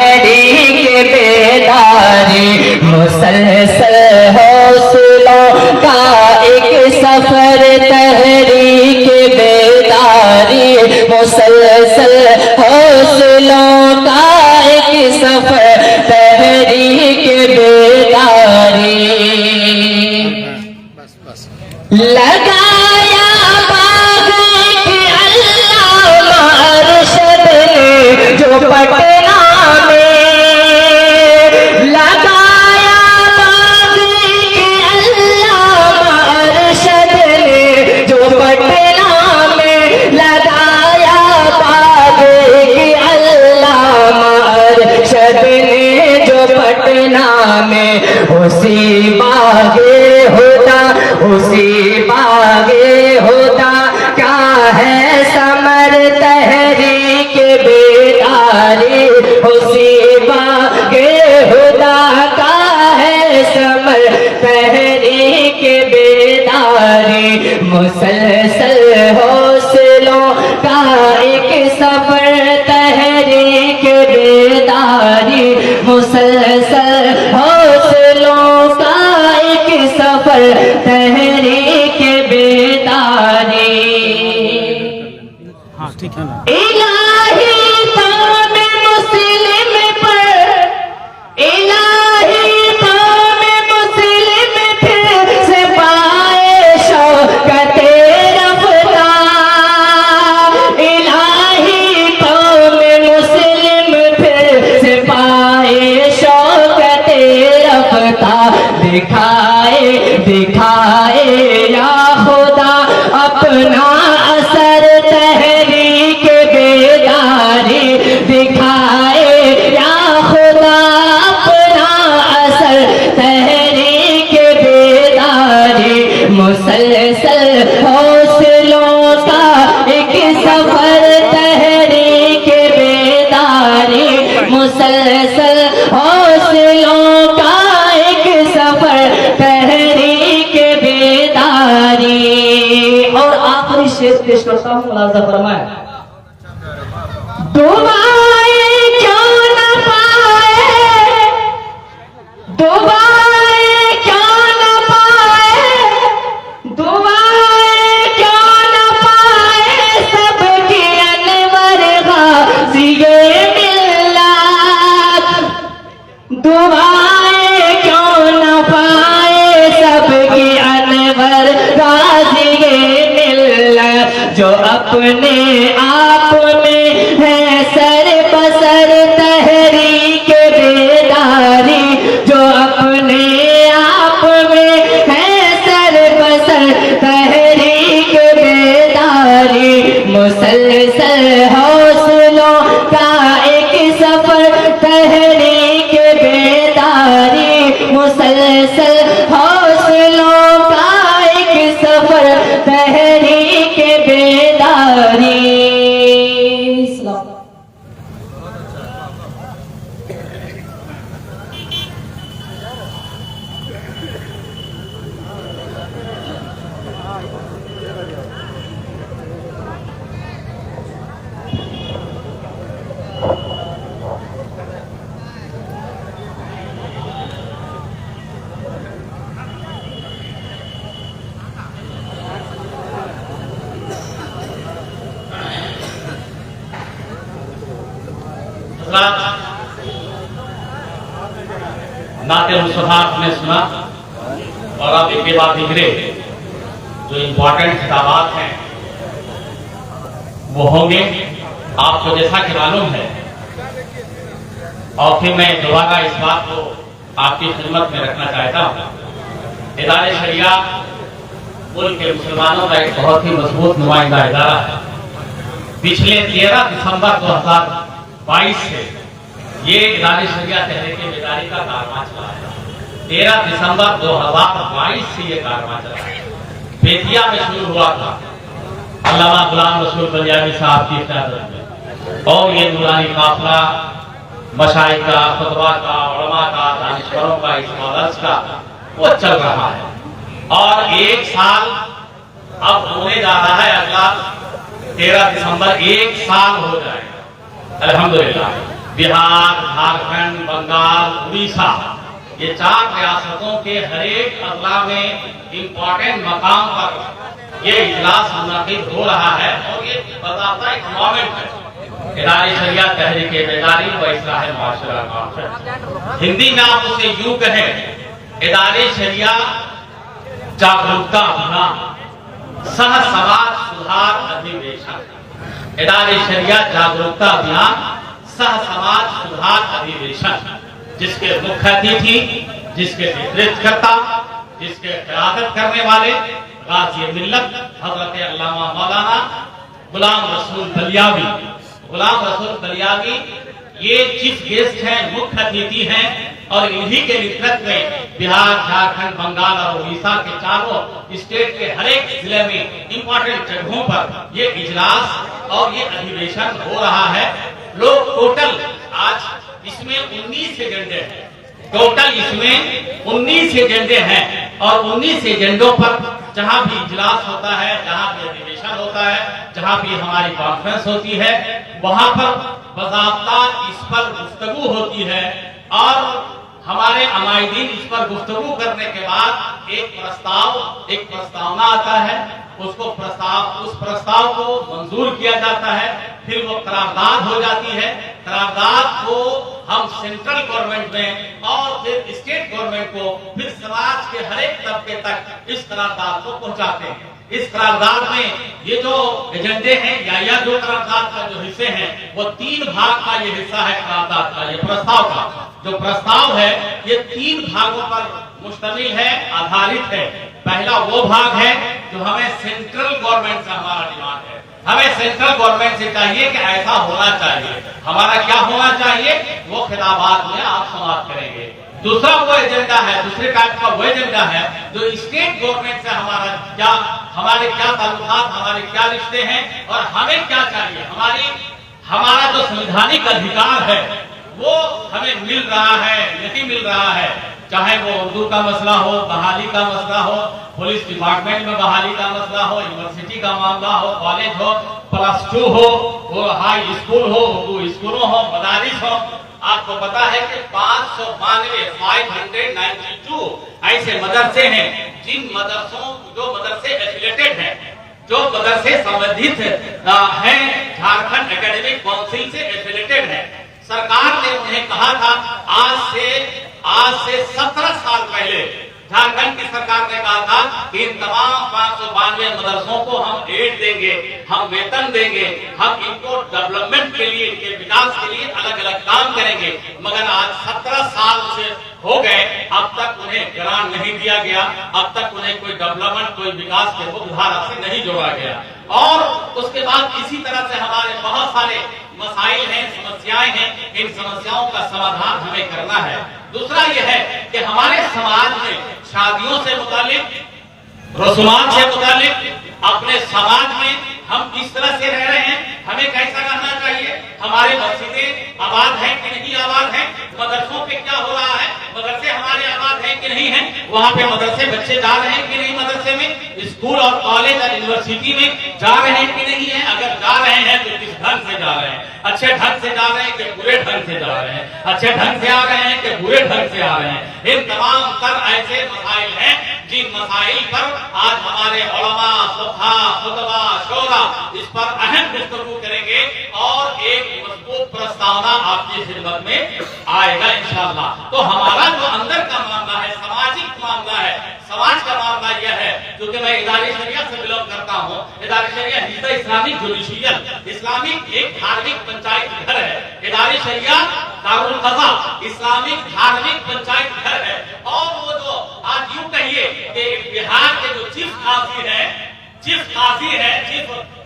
के बेदारी मुसलसल हौसलों का एक सफर तहरीक बेदारी मुसलसल हौसलों का एक सफर तहरीक बेदारी लगाया बाग के अल्लामा अरशद ने जो पटना में लगाया बाग के अल्लामा अरशद ने जो पटना में लगाया बाग के अल्लामा अरशद ने जो पटना में उसी बागे होता उसी बागे होता क्या है समर तहरीक बेदारी उसी बागे होता का है समर तहरीक बेदारी मुसलसल हौसलों का एक सफर तहरीक बेदारी मुसलसल हौसलों का एक सफर तहरीक बेदारी ठीक है ना। इलाही कौम मुस्लिम पर इलाही कौम मुस्लिम फिर से पाए शौकत रफ्तार इलाही कौम मुस्लिम फिर से पाए शौकत रफ्तार दिखाए दिखाए या खुदा अपना असर तहरीक बेदारी दिखाए या खुदा अपना असर तहरीक बेदारी मुसलसल हौसलों का एक सफर तहरीक बेदारी मुसलसल हौसलों का एक सफर तहरीक बेदारी। और आखिरी शेर पेश करता हूँ, मुलाजा फरमाए। दुआएं क्यों न पाए दुआएं क्यों न पाए दुआएं क्यों न पाए सबकी अनवर गाज़िए मिल्लत दुआएं क्यों न पाए सबकी अनवर गाज़िए मिल्लत जो अपने आप में है सर बसर तहरीक बेदारी जो अपने आप में है सर बसर तहरीक बेदारी मुसलसल हौसलों का एक सफर तहरीक बेदारी मुसलसल हौसलों का एक सफर तहरीक बेदारी। नाते मुस्तफा आपने सुना और अब इसके बाद निकले जो इम्पोर्टेंट खिताबात हैं वो होंगे आपको जैसा कि मालूम है। और फिर मैं दुआ का इस बात को आपकी खिदमत में रखना चाहता हूँ। इदारे शरिया मुल्क के मुसलमानों का एक बहुत ही मजबूत नुमाइंदा इदारा है। पिछले 13 दिसंबर 2022 से ये इदारे शरिया तहरीक बेदारी का कारवां चला है। 13 दिसंबर 2022 से ये कारवां चला है। बेतिया में शुरू हुआ था अल्लामा गुलाम रसूल बलियानी साहब की क़यादत में और ये नूरानी काफिला मशाइख का, खुतबा का, उलमा का, दानिशवरों का, इस मदरस का वो चल रहा है। और एक साल अब होने जा रहा है, अगला 13 दिसंबर 1 साल हो जाएगा अल्हम्दुलिल्लाह। बिहार, झारखंड, बंगाल, उड़ीसा, ये 4 रियासतों के हर एक अजला में इम्पोर्टेंट मकाम पर ये इजलास मुनक़िद हो रहा है और ये बताता एक मोमेंट है इदारे शरिया तहरीक बेदारी व इस्लाह मुआशरा कॉन्फ्रेंस। हिंदी में आप उसे यूं कहें, इदारे शरिया जागरूकता अभियान सह समाज सुधार अधिवेशन। इदारे शरिया जागरूकता अभियान सह समाज सुधार अधिवेशन, जिसके मुख्य अतिथि, जिसके नेतृत्वकर्ता, जिसके क़यादत करने वाले गाज़ी मिल्लत हज़रत अल्लामा मौलाना गुलाम रसूल बलियावी, गुलाम रसूल बलियावी ये चीफ गेस्ट हैं, मुख्य अतिथि हैं और इन्हीं के नेतृत्व में बिहार, झारखंड, बंगाल और उड़ीसा के चारों स्टेट के हर एक जिले में इंपॉर्टेंट जगहों पर ये इजलास और ये अधिवेशन हो रहा है। लोग टोटल आज इसमें 19 एजेंडे हैं, टोटल इसमें 19 एजेंडे हैं और 19 एजेंडों पर जहां भी इजलास होता है, जहां भी अधिवेशन होता है, जहां भी हमारी कॉन्फ्रेंस होती है, वहां पर बाज़ाब्ता इस पर गुफ्तगू होती है और हमारे अमायदीन इस पर गुफ्तगू करने के बाद एक प्रस्तावना आता है, उस प्रस्ताव को मंजूर किया जाता है, फिर वो करारदाद हो जाती है। करारदाद को हम सेंट्रल गवर्नमेंट में और फिर स्टेट गवर्नमेंट को, फिर समाज के हर एक तबके तक इस करारदाद को पहुंचाते हैं। इस करारदाद में ये जो एजेंडे हैं या जो करारदाद का जो हिस्से हैं, वो 3 भाग का ये हिस्सा है करारदाद का, ये प्रस्ताव का जो प्रस्ताव है ये 3 भागों पर मुश्तमिल है, आधारित है। पहला वो भाग है जो हमें सेंट्रल गवर्नमेंट से हमारा डिमांड है, हमें सेंट्रल गवर्नमेंट से चाहिए कि ऐसा होना चाहिए, हमारा क्या होना चाहिए, वो खिताबात में आप समाप्त करेंगे। दूसरा वो एजेंडा है, दूसरे टाइप का वो एजेंडा है जो स्टेट गवर्नमेंट से हमारे क्या ताल्लुकात, हमारे क्या रिश्ते हैं और हमें क्या चाहिए, हमारा जो संवैधानिक अधिकार है वो हमें मिल रहा है, नहीं मिल रहा है, चाहे वो उर्दू का मसला हो, बहाली का मसला हो, पुलिस डिपार्टमेंट में बहाली का मसला हो, यूनिवर्सिटी का मामला हो, कॉलेज हो, +2 हो, वो हाई स्कूल हो, उर्दू स्कूलों हो, मदारिस हो। आपको पता है कि 592 ऐसे मदरसे हैं जो मदरसे एफिलेटेड हैं, जो मदरसे संबंधित हैं, झारखंड एकेडमिक काउंसिल से एफिलेटेड है। सरकार ने उन्हें कहा था आज से 17 साल पहले झारखंड की सरकार ने कहा था कि इन तमाम 592 मदरसों को हम एड देंगे, हम वेतन देंगे, हम इनको डेवलपमेंट के लिए, इनके विकास के लिए अलग अलग काम करेंगे। मगर आज 17 साल से हो गए, अब तक उन्हें ग्रांट नहीं दिया गया, अब तक उन्हें कोई डेवलपमेंट, कोई विकास के मुख्यधारा से नहीं जोड़ा गया। और उसके बाद इसी तरह से हमारे बहुत सारे मसाइल हैं, समस्याएं हैं, इन समस्याओं का समाधान हमें करना है। दूसरा यह है कि हमारे समाज में शादियों से मुतालिक, रसूमात से मुतालिक, अपने समाज में हम किस तरह से रह रहे हैं, हमें कैसा रहना चाहिए, हमारे मस्जिदें आबाद हैं कि नहीं आबाद हैं, मदरसों पे क्या हो रहा है, मदरसे हमारे आबाद हैं कि नहीं हैं, वहाँ पे मदरसे बच्चे जा रहे हैं कि नहीं, मदरसे में स्कूल और कॉलेज और यूनिवर्सिटी में जा रहे हैं कि नहीं है, अगर जा रहे हैं तो किस ढंग से जा रहे हैं, अच्छे ढंग से जा रहे हैं कि बुरे ढंग से जा रहे हैं, अच्छे ढंग से आ रहे हैं कि बुरे ढंग से आ रहे हैं। इन तमाम तर ऐसे मसाइल हैं जिन मसाइल पर आज हमारे उलमा, फुक़हा, खुतबा, शोरा इस पर अहम गुफ्तगू करेंगे और एक मजबूत प्रस्तावना आपकी खिदमत में आएगा इंशाअल्लाह। तो हमारा जो अंदर का मामला है, सामाजिक मामला है, समाज का मामला यह है, क्योंकि मैं इदारे शरिया से बिलोंग करता हूँ। इदारे शरिया हिज़्ब इस्लामिक जुडिशियल इस्लामिक एक धार्मिक पंचायत घर है। इदारे शरिया दारुल क़ज़ा इस्लामिक धार्मिक पंचायत घर है। और वो जो आज यूं कहिए कि बिहार के जो चीफ काजी है, चीफ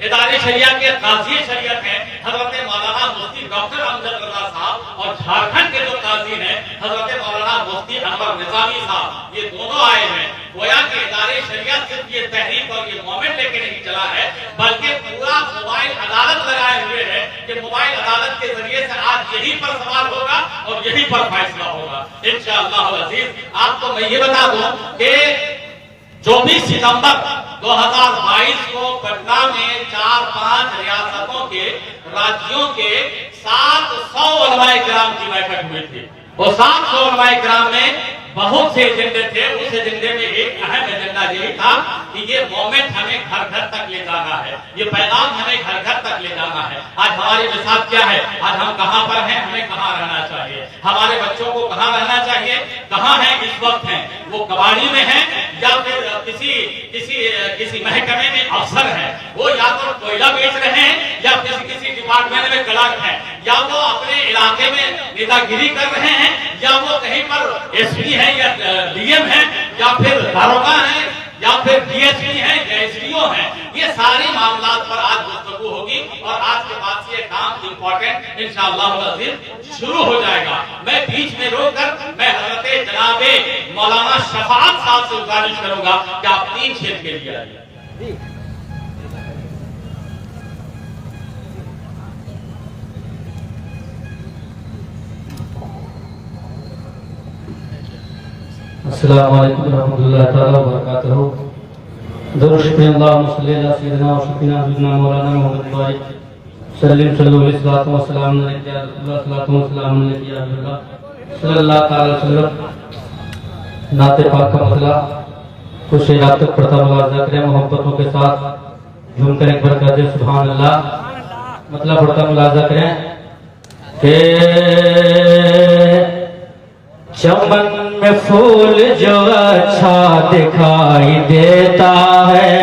इदारे शरिया के काजी शरीयत है हजरत मौलाना मुफ्ती डॉक्टर अमजद रज़ा साहब, और झारखंड के जो काजी हैं हजरत मौलाना मुफ्ती अनवर निज़ामी साहब, ये दोनों आए हैं। गोया के इदारे शरिया सिर्फ ये तहरीक और ये मोमेंट लेके नहीं चला है, बल्कि पूरा मोबाइल अदालत लगाए हुए है कि मोबाइल अदालत के जरिए से आज यही पर सवाल होगा और यही पर फैसला होगा इंशाअल्लाह अज़ीज। आपको मैं ये बता दूं कि 24 सितंबर 2022 को पटना में 4-5 रियासतों के राज्यों के 700 उलमाए किराम की बैठक हुई थी। वो 700 उलमाए किराम में बहुत से एजेंडे थे। उस एजेंडे में एक अहम एजेंडा यही था कि ये मोमेंट हमें घर घर तक ले जाना है, ये पैगाम हमें घर घर तक ले जाना है। आज हमारे साथ क्या है, आज हम कहां पर हैं, हमें कहां रहना चाहिए, हमारे बच्चों को कहां रहना चाहिए, कहां हैं इस वक्त हैं, वो कबाड़ी में हैं या फिर किसी महकमे में अफसर हैं, वो या तो कोयला बेच रहे हैं या किसी डिपार्टमेंट में क्लर्क हैं, या वो अपने इलाके में नेतागिरी कर रहे हैं, या वो कहीं पर एसपी है या डीएम है, या फिर दारोगा है, या फिर डीएसपी है या एसडीओ है। ये सारे मामला पर आज गुफ्तगू होगी और आज के बाद से ये काम इम्पोर्टेंट इंशाअल्लाह अज़ीज़ शुरू हो जाएगा। मैं बीच में रोककर मैं हज़रत जनाबे मौलाना शफाअत साहब से गुजारिश करूंगा कि आप 3 क्षेत्र के लिए आइए। अस्सलामु अलैकुम रहमतुल्लाहि तआला व बरकातहू। दुरूद पढ़ें अल्लाहुम्मा सल्लि अला सय्यिदिना व सय्यिदिना हबीबना मौलाना मुहम्मद बारिक सल्लल्लाहु अलैहि वसल्लम सलाम अलैका सल्लल्लाहु अलैहि वसल्लम। नाते पाक का मतला कुछ शेर आप तक पढ़ता मुलाज़ा करें, मोहब्बतों के साथ झूमकर एक बार कहते सुभान अल्लाह। मतलब पढ़ता मुलाज़ा करें कि चमन में फूल जो अच्छा दिखाई देता है,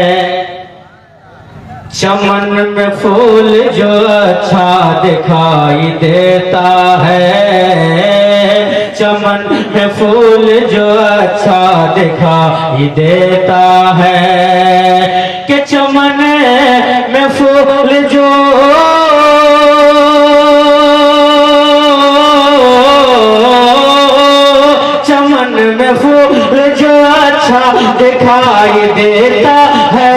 चमन में फूल जो अच्छा दिखाई देता है, चमन में फूल जो अच्छा दिखाई देता है, कि चमन में फूल जो फूल जो अच्छा दिखाई देता है,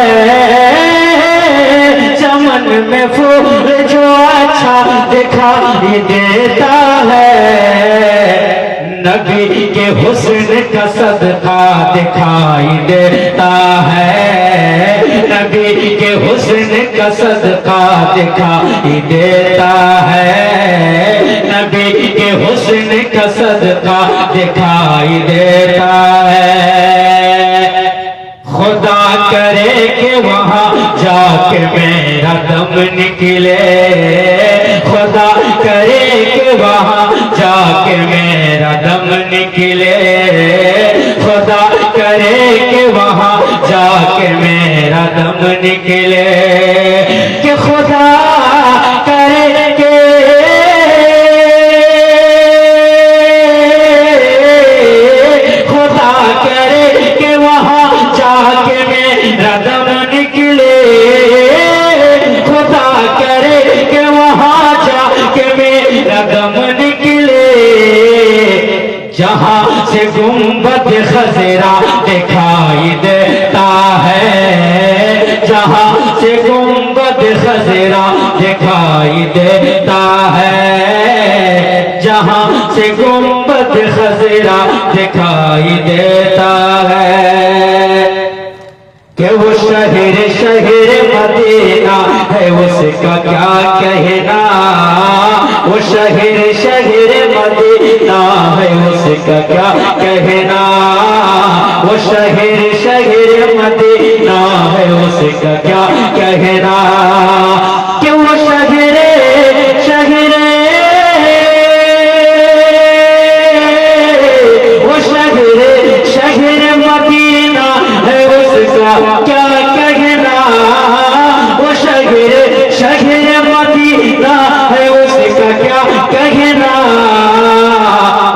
चमन में फूल जो अच्छा दिखाई देता है, नबी के हुस्न का सदका दिखाई देता है, नबी के हुस्न का सदका दिखाई देता है, नबी के हुस्न का सदका दिखाई देता है। खुदा करे कि वहाँ जाके मेरा दम निकले, खुदा करे कि वहाँ जाके मेरा दम निकले, खुदा करे कि वहाँ जाके मेरा दम निकले, कि खुदा करे कि खुदा करे कि वहाँ जाके मेरा दम निकले, खुदा करे कि वहाँ जाके मेरा दम निकले, जहाँ से गुंबद खज़रा दिखाई देता है, जहाँ से गुंबद खज़रा दिखाई देता है, जहाँ से गुंबद खज़रा दिखाई देता है, कि वो शहर मदीना है उसका क्या कहना, वो शहर मदीना है उसका क्या कहना, वो शहर मदीना है उसका क्या कहना, कि वो शहर मदीना है उसका क्या कहना, वो शहर मदीना है उसका क्या कहना,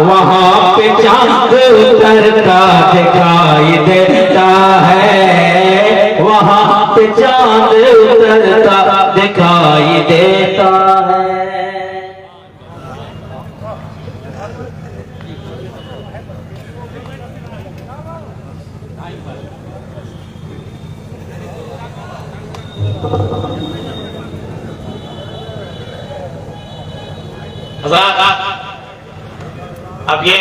वहाँ पे चांद उतरता दिखाई देता है, वहाँ पे चांद उतरता दिखाई देता है। अब ये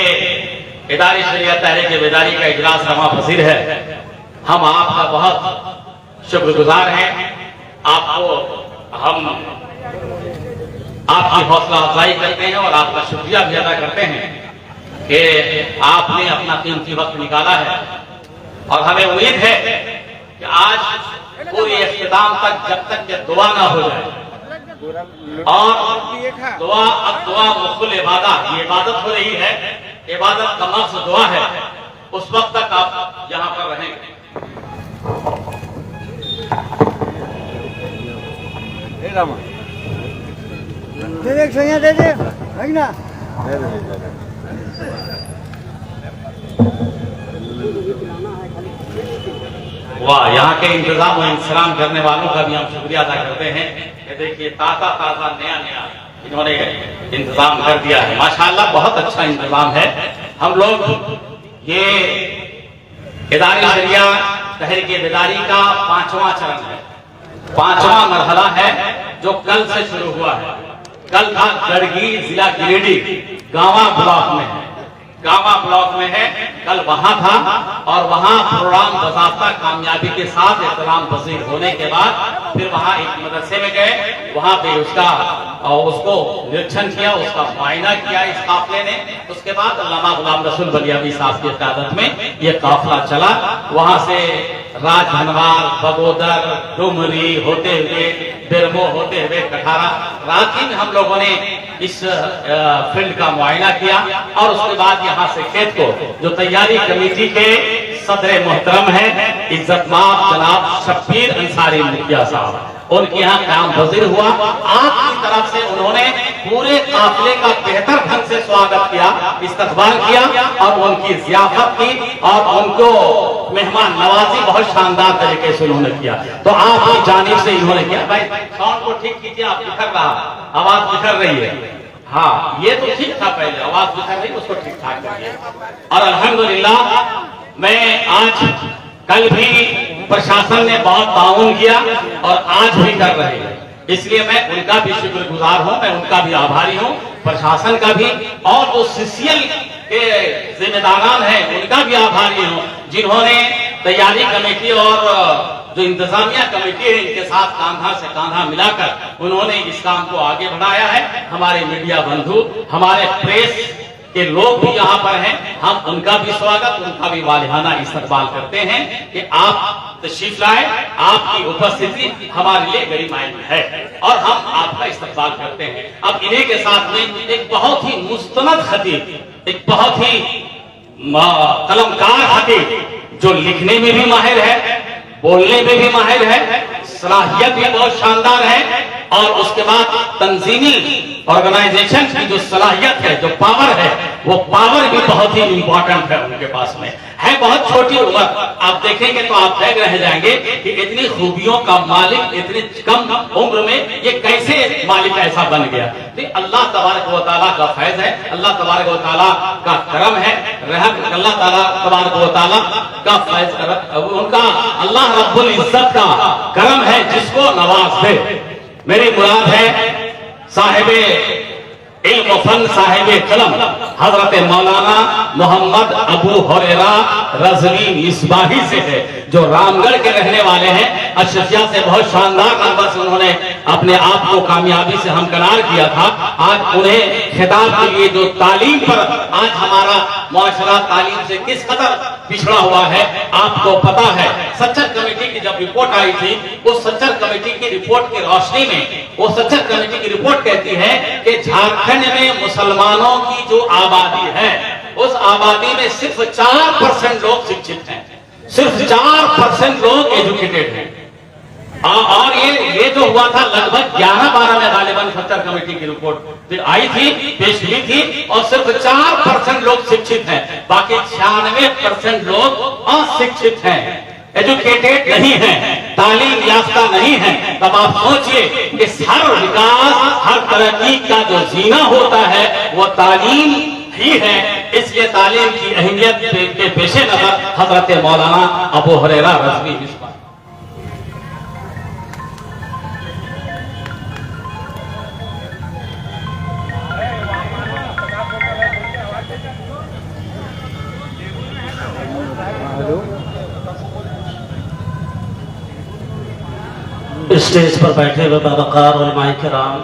इदारी शरीयत तहरीक बेदारी का इजलास रमा पसीर है। हम आपका शुक्रगुजार हैं। आपको हम आपकी हौसला अफजाई करते हैं और आपका शुक्रिया भी अदा करते हैं कि आपने अपना कीमती वक्त निकाला है। और हमें उम्मीद है कि आज पूरी इख्तिताम तक जब तक कि दुआ ना हो जाए, और दुआ मुख्तुल इबादत, ये इबादत हो रही है, इबादत का मकसद दुआ है, उस वक्त तक आप यहाँ पर रहेंगे। दे दे ना। वाह, यहाँ के इंतजाम और इंतजाम करने वालों का भी हम शुक्रिया अदा करते हैं कि देखिए ताजा ताजा नया नया इन्होंने इंतजाम कर दिया है। माशाल्लाह बहुत अच्छा इंतजाम है। हम लोग ये इदारे शरिया तहरीक बेदारी का 5वां चरण है, 5वां मरहला है जो कल से शुरू हुआ है। कल था गढ़गी जिला गिरिडीह गांवा ब्लॉक में है, गांवा ब्लॉक में है, कल वहां था और वहां प्रोग्राम बज़ाब्ता कामयाबी के साथ इस्लाम पसीर होने के बाद फिर वहां एक मदरसे में गए, वहां पे उसको निरीक्षण किया, उसका मुआयना किया इस काफिले ने। उसके बाद अल्लामा गुलाम रसूल बलियावी साहब की क़यादत में ये काफिला चला, वहां से राजहनवार, बगोदर, डुमरी होते हुए बिरमो होते हुए कठारा, रात ही में हम लोगों ने इस फील्ड का मुआयना किया। और उसके बाद यहाँ से खेत को जो तैयारी कमेटी के सदर मोहतरम है इज्जतमाब जनाब शब्बीर अंसारी मुखिया साहब, उनके यहाँ काम पजीर हुआ। आपकी तरफ से उन्होंने पूरे काफिले का बेहतर ढंग से स्वागत किया, इस्तकबाल किया और उनकी जियाफत की और उनको मेहमान नवाजी बहुत शानदार तरीके से उन्होंने किया। तो आपकी जानिब से इन्होंने किया। भाई साउंड को ठीक कीजिए, आप बिखर रहा, आवाज बिखर रही है। हाँ, ये तो ठीक था, पहले आवाज बिखर रही, उसको ठीक ठाक करिए। और अल्हम्दुलिल्लाह मैं आज कल भी प्रशासन ने बहुत ताउन किया और आज भी कर रहे हैं, इसलिए मैं उनका भी शुक्रगुजार हूं, मैं उनका भी आभारी हूं, प्रशासन का भी, और जो सीसीएल के जिम्मेदारान हैं उनका भी आभारी हूं, जिन्होंने तैयारी कमेटी और जो इंतजामिया कमेटी है इनके साथ कांधा से कांधा मिलाकर उन्होंने इस काम को आगे बढ़ाया है। हमारे मीडिया बंधु, हमारे प्रेस के लोग भी यहाँ पर हैं, हम उनका भी स्वागत, उनका भी वालिहाना इस्तकबाल करते हैं कि आप तशरीफ लाए, आपकी उपस्थिति हमारे लिए गरिमामय है और हम आपका इस्तकबाल करते हैं। अब इन्हीं के साथ में एक बहुत ही मुस्तनद खतीब, एक बहुत ही कलमकार खतीब जो लिखने में भी माहिर है, बोलने में भी माहिर है, सलाहियत भी बहुत शानदार है, और उसके बाद तंजीमी ऑर्गेनाइजेशन की जो सलाहियत है, जो पावर है, वो पावर भी बहुत ही इंपॉर्टेंट है उनके पास में है। बहुत छोटी उम्र, आप देखेंगे तो आप देख रह जाएंगे कि इतनी खूबियों का मालिक इतनी कम उम्र में ये कैसे मालिक ऐसा बन गया। तो अल्लाह तबारक व तआला का फैज है, अल्लाह तबारक व तआला का करम है, रहम, अल्लाह ताला तबारक व तआला का फैज, उनका अल्लाह रब्बुल इज्जत का करम है जिसको नवाज दे। मेरी मुराद है साहिबे इल्म फन, साहिबे कलम हजरत मौलाना मोहम्मद अबू हुरैरा रज़वी मिसबाही से है, जो रामगढ़ के रहने वाले हैं। अशफिया से बहुत शानदार नंबर से उन्होंने अपने आप को कामयाबी से हमकनार किया था। आज उन्हें खिताब के लिए जो तालीम पर आज हमारा मुआशरा तालीम से किस कदर पिछड़ा हुआ है आपको पता है। सच्चर कमेटी की जब रिपोर्ट आई थी, उस सच्चर कमेटी की रिपोर्ट की रोशनी में वो सच्चर कमेटी की रिपोर्ट कहती है कि झारखंड में मुसलमानों की जो आबादी है, उस आबादी में सिर्फ 4% लोग शिक्षित हैं, सिर्फ 4% लोग एजुकेटेड हैं। और ये जो हुआ था लगभग 11-12 में गालिबन सच्चर कमेटी की रिपोर्ट फिर आई थी, पेश हुई थी, और सिर्फ 4% लोग शिक्षित हैं, बाकी 96% लोग अशिक्षित हैं, एजुकेटेड नहीं है, तालीम याफ्ता नहीं है। तब आप सोचिए कि हर विकास, हर तरक्की का जो जीना होता है वो तालीम ही है। इसलिए तालीम की अहमियत के पेश नजर हजरत मौलाना अबू हुरैरा रज़वी मिसबाही स्टेज पर बैठे हुए बावकार उलमाए किराम,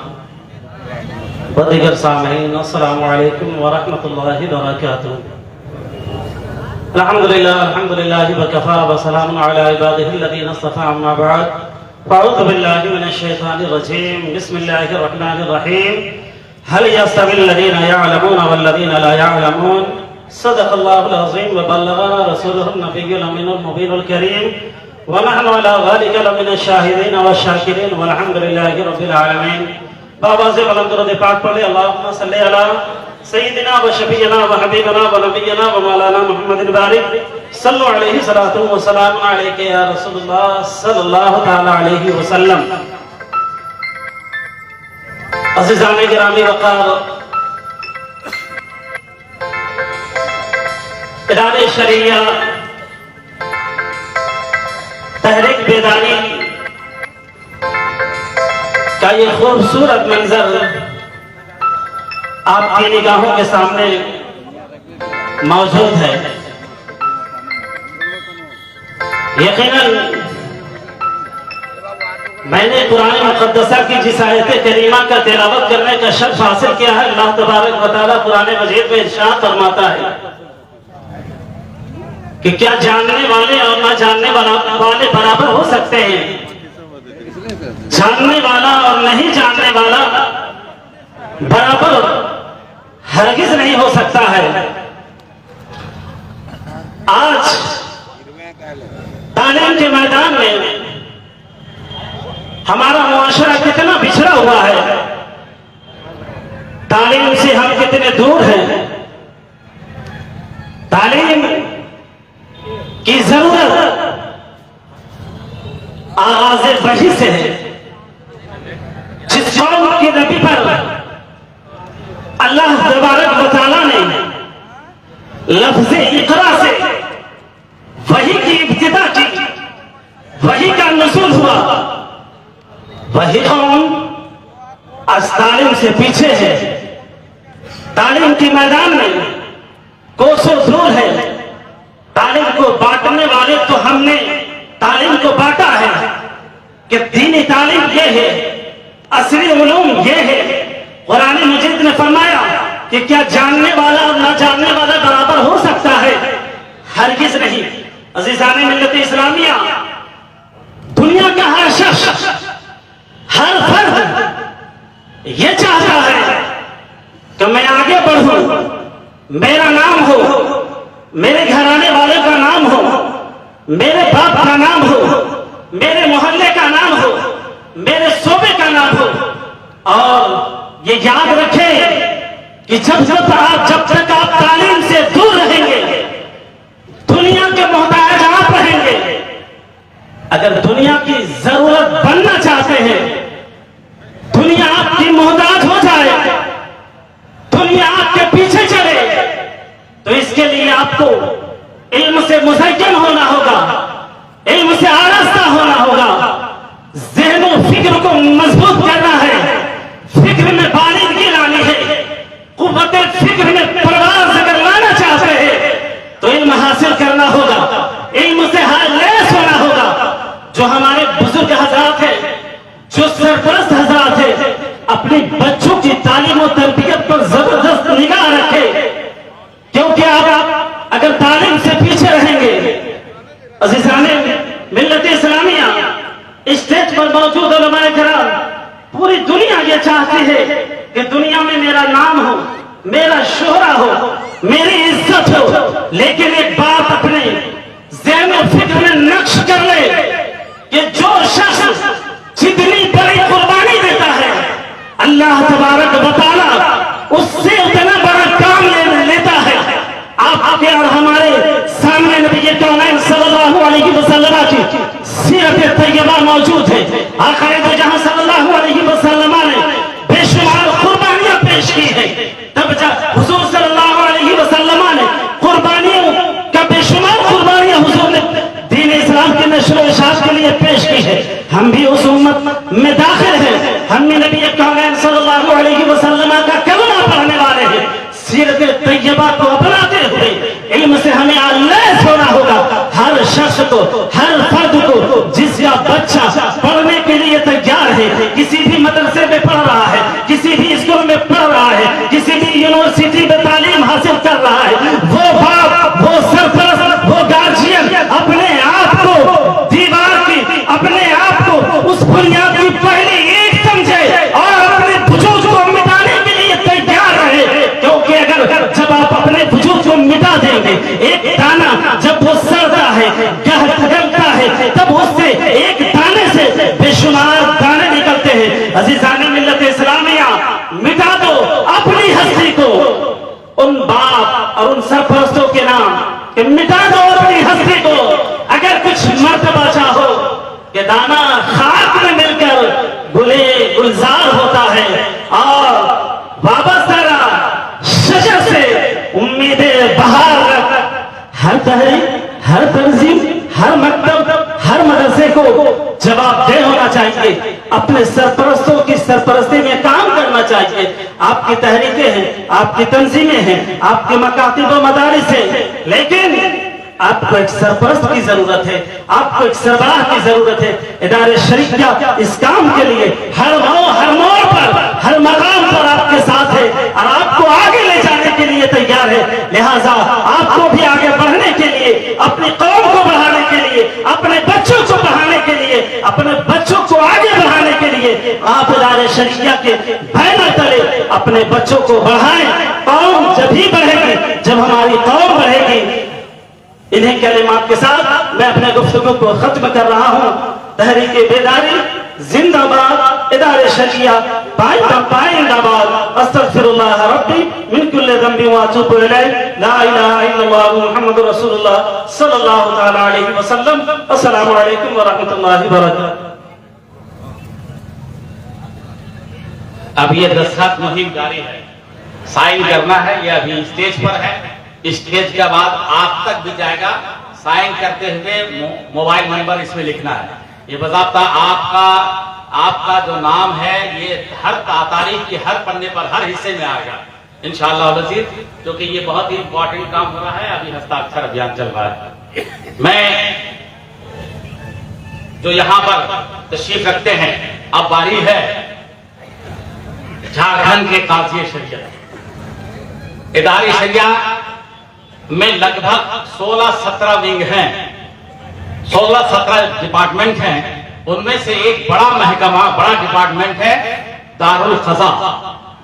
व दीगर सामीन, अस्सलामु अलैकुम व रहमतुल्लाहि व बरकातुहू। अल्हम्दुलिल्लाहि व कफ़ा व सलामुन अला इबादिहिल्लज़ीना इस्तफ़ा, अम्मा बअद, फ़अऊज़ु बिल्लाहि मिनश शैतानिर रजीम, बिस्मिल्लाहिर रहमानिर रहीम। हल यस्तविल्लज़ीना यअलमून वल्लज़ीना ला यअलमून, सदक़ल्लाहुल अज़ीम व बल्लगना रसूलुहुन नबियुल अमीनुल मुबीनुल करीम व नहनु अला ज़ालिका लमिनश शाहिदीन व शाकिरीन वल्हम्दुलिल्लाहि रब्बिल आलमीन। बाबा से बुलंद दरूद पाक पढ़े। अल्लाहुम्मा सल्ली अला सय्यिदिना व शफीना व हबीबना व नबियना व मौलाना मुहम्मदिन बारिक सल्लल्लाहु अलैहि सलातु व सलाम अलैका या रसूलुल्लाह सल्लल्लाहु तआला अलैहि वसल्लम। अज़ीज़ान गिरामी वक़ार, इदारे शरिया तहरीक बेदारी का ये खूबसूरत मंजर आपकी निगाहों के सामने मौजूद है। यकीनन मैंने कुरान मुक़द्दसा की जिस आयत करीमा का तिलावत करने का शर्फ हासिल किया है, अल्लाह तबारक व तआला कुरान मजीद में इरशाद फरमाता है कि क्या जानने वाले और ना जानने वाले बराबर हो सकते हैं? जानने वाला और नहीं जानने वाला बराबर हरगिज नहीं हो सकता है। आज तालीम के मैदान में हमारा मुआशरा कितना बिछड़ा हुआ है, तालीम से हम कितने दूर हैं। तालीम की जरूरत आगाज़ वही से है। जिस कौम के नबी पर अल्लाह तबारक व तआला ने लफ्ज़ इक़रा से वही की इब्तिदा की, वही का नुज़ूल हुआ, वही कौम आज तालीम से पीछे है। तालीम के मैदान में कोसों दूर है। तालीम को बांटने वाले तो हमने तालीम को बांटा है कि दीनी तालीम ये है, असली उलूम ये है। कुरान मजीद ने फरमाया कि क्या जानने वाला और ना जानने वाला बराबर हो सकता है? हरगिज नहीं। अज़ीज़ान मिल्लत इस्लामिया, दुनिया का हर शख्स, हर फर्द ये चाहता है कि मैं आगे बढ़ूं, मेरा नाम हो, मेरे घराने वाले का नाम हो, मेरे बाप का नाम हो, मेरे मोहल्ले का नाम हो, मेरे सूबे का नाम हो। और ये याद रखें कि जब तक आप तालीम से दूर रहेंगे, दुनिया के मोहताज आप रहेंगे। अगर दुनिया की जरूरत बनना चाहते हैं, दुनिया आपकी मोहताज हो जाए, दुनिया आपके पीछे चले, तो इसके लिए आपको इल्म से मुज़य्यन होना होगा, इल्म से आरास्ता होना होगा, ज़हन और फिक्र को मजबूत करना है, फिक्र में बारीकी लानी है, कुव्वत फिक्र में परवाज़ अगर लाना चाहते हैं तो इल्म हासिल करना होगा, इल्म से लैस होना होगा। जो हमारे बुजुर्ग हज़रात हैं, जो सरपरस्त हज़रात हैं, अपने बच्चों की तालीम और तरबियत पर जबरदस्त निगाह रखें, क्योंकि आप अगर तालीम से पीछे रहेंगे। अज़ीज़ाने मिल्लत इस्लामिया, स्टेज पर मौजूद उलमाए किराम, पूरी दुनिया ये चाहती है कि दुनिया में मेरा नाम हो, मेरा शोहरा हो, मेरी इज्जत हो। लेकिन एक बात अपने ज़हन और फिक्र में नक्श कर ले कि जो शख्स जितनी बड़ी कुर्बानी देता है, अल्लाह तबारक व तआला उससे उतना बड़ा काम लेता है। आपके और हमारे सामने नबी कौनैन सल्लल्लाहु अलैहि वसल्लम की सीरत तैयबा मौजूद है। आखिर तो जहां सल्लल्लाहु अलैहि वसल्लम ने बेशुमार कुर्बानियां पेश की है, तब हुजूर सल्लल्लाहु अलैहि वसल्लम ने कुर्बानियों का बेशुमार कुर्बानियां हुजूर ने दीन इस्लाम के नश्र व इशाअत के लिए पेश की है। हम भी उस उम्मत में दाखिल हैं। हमने नबी कौनैन सल्लल्लाहु अलैहि वसल्लम का कलमा पढ़ने वाले हैं। सीरत तैयबा को अपनाते हुए इल्म से हमें आलैस होना होगा। हर शख्स को, हर फर्द को, जिसका बच्चा पढ़ने के लिए तैयार है, किसी भी मदरसे में पढ़ रहा है, किसी भी स्कूल में पढ़ और उन सरपरस्तों के नाम कि मिटा दो अपनी हस्ती को। अगर कुछ मर्तबा चाहो कि दाना खाक में मिलकर गुले गुलजार होता है और वाबस्ता शजर से उम्मीदें बहार रख। हर तहरीक, हर तंजीम, हर मकतब, हर मदरसे को जवाबदेह होना चाहिए, अपने सरपरस्तों की सरपरस्ती में काम करना चाहिए। आपकी तहरीकें हैं, आपकी तंजीमें हैं, आपके मकातिब व मदारिस हैं, लेकिन आपको एक सरपरस्त की जरूरत है, आपको एक सरबराह की जरूरत है। इदारे शरीयत इस काम के लिए हर मोड़ पर, हर मकाम पर आपके साथ है और आपको आगे ले जाने के लिए तैयार है। लिहाजा आपको भी आगे बढ़ने के लिए, अपनी कौम को बढ़ाने के लिए, अपने बच्चों को बढ़ाने के लिए, अपने बच्चों को आगे बढ़ाने के लिए आप इदारे शरीयत के बैनर तले अपने बच्चों को बढ़ाएं। कौम जब ही बढ़ेगी जब हमारी कौम बढ़ेगी। इन्हीं कलिमात के साथ मैं अपने गुफ्तगू को खत्म कर रहा हूँ। तहरीक बेदारी जिंदाबाद, इदारे शरियत पाइंदाबाद। अस्तगफिरुल्लाह रब्बी मिन कुल्लि ज़ंबि व अतूबु इलैह। ला इलाहा इल्लल्लाह मुहम्मदुर रसूलुल्लाह सल्लल्लाहु तआला अलैहि वसल्लम। अस्सलामु अलैकुम व रहमतुल्लाहि व बरकातुहू। अब ये दस्तखत मुहिम जारी है, साइन करना है। ये अभी स्टेज पर है, स्टेज के बाद आप तक भी जाएगा। साइन करते हुए मोबाइल नंबर इसमें लिखना है। ये बज़ाब्ता आपका जो नाम है ये हर तारीख के हर पन्ने पर, हर हिस्से में आएगा इंशाअल्लाह अज़ीज़, क्योंकि ये बहुत ही इंपॉर्टेंट काम हो रहा है। अभी हस्ताक्षर अभियान चल रहा है। मैं जो यहाँ पर तशरीफ रखते हैं, अब बारी है झारखंड के काज़ी शरीयत। इदारे शरियत में लगभग 16-17 विंग हैं, 16-17 डिपार्टमेंट हैं। उनमें से एक बड़ा महकमा, बड़ा डिपार्टमेंट है दारुल क़ज़ा।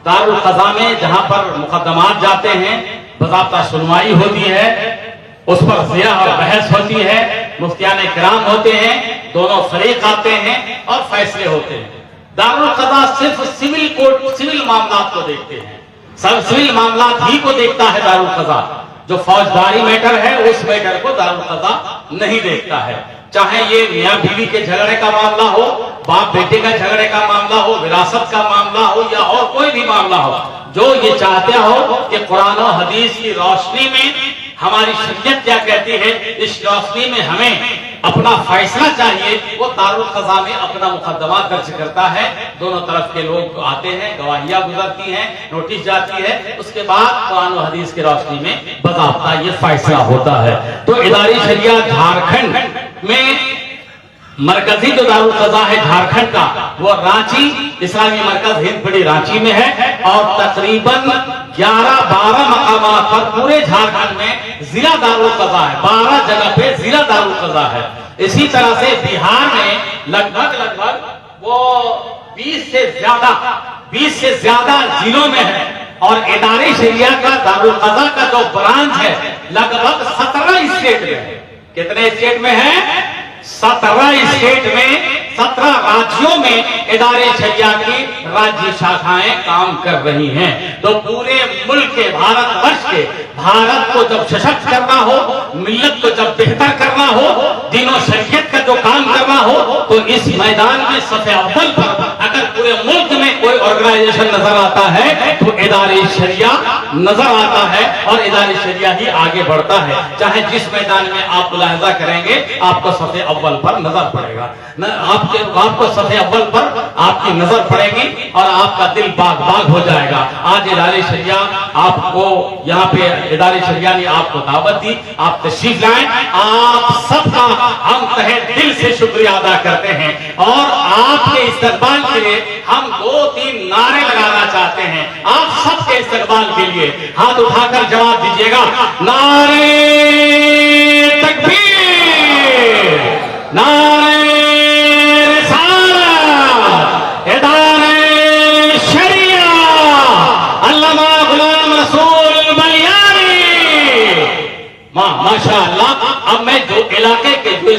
दारुल क़ज़ा में जहां पर मुकदमात जाते हैं, बज़ाब्ता सुनवाई होती है, उस पर ज़िया और बहस होती है, मुफ्तियान किराम होते हैं, दोनों फरीक आते हैं और फैसले होते हैं। दारुल क़ज़ा सिर्फ सिविल कोर्ट, सिविल मामलात को देखते हैं, सब सिविल मामलात ही को देखता है दारुल क़ज़ा। जो फौजदारी मैटर है उस मैटर को दारुल क़ज़ा नहीं देखता है। चाहे ये मियाँ बीवी के झगड़े का मामला हो, बाप बेटे का झगड़े का मामला हो, विरासत का मामला हो या और कोई भी मामला हो, जो ये चाहते हो कि कुरान और हदीस की रोशनी में हमारी शरीयत क्या कहती है, इस रोशनी में हमें अपना फैसला चाहिए, वो दारुल क़ज़ा में अपना मुकदमा दर्ज करता है। दोनों तरफ के लोग आते हैं, गवाहियां गुजरती हैं, नोटिस जाती है, उसके बाद कुरान और हदीस की रोशनी में बज़ाब्ता ये फैसला होता है। तो इदारी शरियत झारखंड में मरकजी जो दारुल क़ज़ा है झारखंड का, वो रांची इस्लामी मरकज हिंदपीढ़ी रांची में है और तकरीबन 11-12 मकामात पर पूरे झारखंड में जिला दारुल क़ज़ा है। 12 जगह पे जिला दारुल क़ज़ा है। इसी तरह से बिहार में लगभग वो 20 से ज्यादा जिलों में है और इदारे शरियत का दारुल क़ज़ा का जो ब्रांच है लगभग 17 स्टेट में है। कितने स्टेट में है? 17 स्टेट में, 17 राज्यों में इदारे शरियत की राज्य शाखाएं काम कर रही हैं। तो पूरे मुल्क के, भारतवर्ष के, भारत को जब सशक्त करना हो, मिल्लत को जब बेहतर करना हो, दीनों शरीयत का जो काम करना हो, तो इस मैदान में सफ़े अव्वल पर अगर पूरे मुल्क में कोई ऑर्गेनाइजेशन नजर आता है तो इदारे शरियत नजर आता है और इदारे शरियत ही आगे बढ़ता है। चाहे जिस मैदान में आप मुलाहिजा करेंगे आपको सफ़े अव्वल पर नजर पड़ेगा, आपको सफ़े अव्वल पर आपकी नजर पड़ेगी और आपका दिल बाग बाग हो जाएगा। आज इदारे शरियत आपको यहाँ पे इदारे शरियत ने आपको दावत दी, आप तशरीफ लाएं। आप सबका हम तहे दिल से शुक्रिया अदा करते हैं और आपके इस्तकबाल के लिए हम 2-3 नारे लगाना चाहते हैं। आप सबके इस्तकबाल के लिए हाथ उठाकर जवाब दीजिएगा। नारे तकबीर, नारे रिसालत, इदारे शरियत, अल्लामा गुलाम रसूल बलियानी। माशाअल्लाह। अब मैं जो इलाके के जो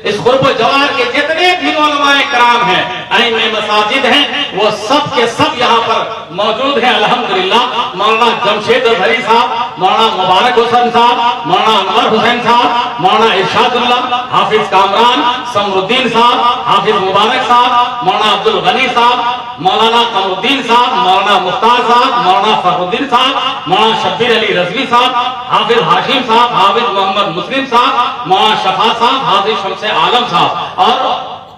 इस खुर्ब जवार के जितने भी उलमाए किराम हैं, आइम्मे मसाजिद हैं, वो सब के सब यहाँ पर मौजूद हैं। अल्हम्दुलिल्लाह। मौलाना जमशेद अजहरी साहब मौलाना मुबारक हुसैन साहब, मौलाना अनवर हुसैन साहब, मौलाना इरशादुल्लाह, हाफिज कामरान, समरुद्दीन साहब, हाफिज मुबारक साहब, मौलाना अब्दुल गनी साहब, मौलाना कमरुद्दीन साहब, मौलाना मुख्तार साहब, मौलाना फखरुद्दीन साहब, मौलाना शब्बीर अली रजवी साहब, हाफिज हाशिम साहब, हाफिज मोहम्मद मुस्लिम साहब, मौलाना शफा साहब, हाफिज शमसे आलम साहब और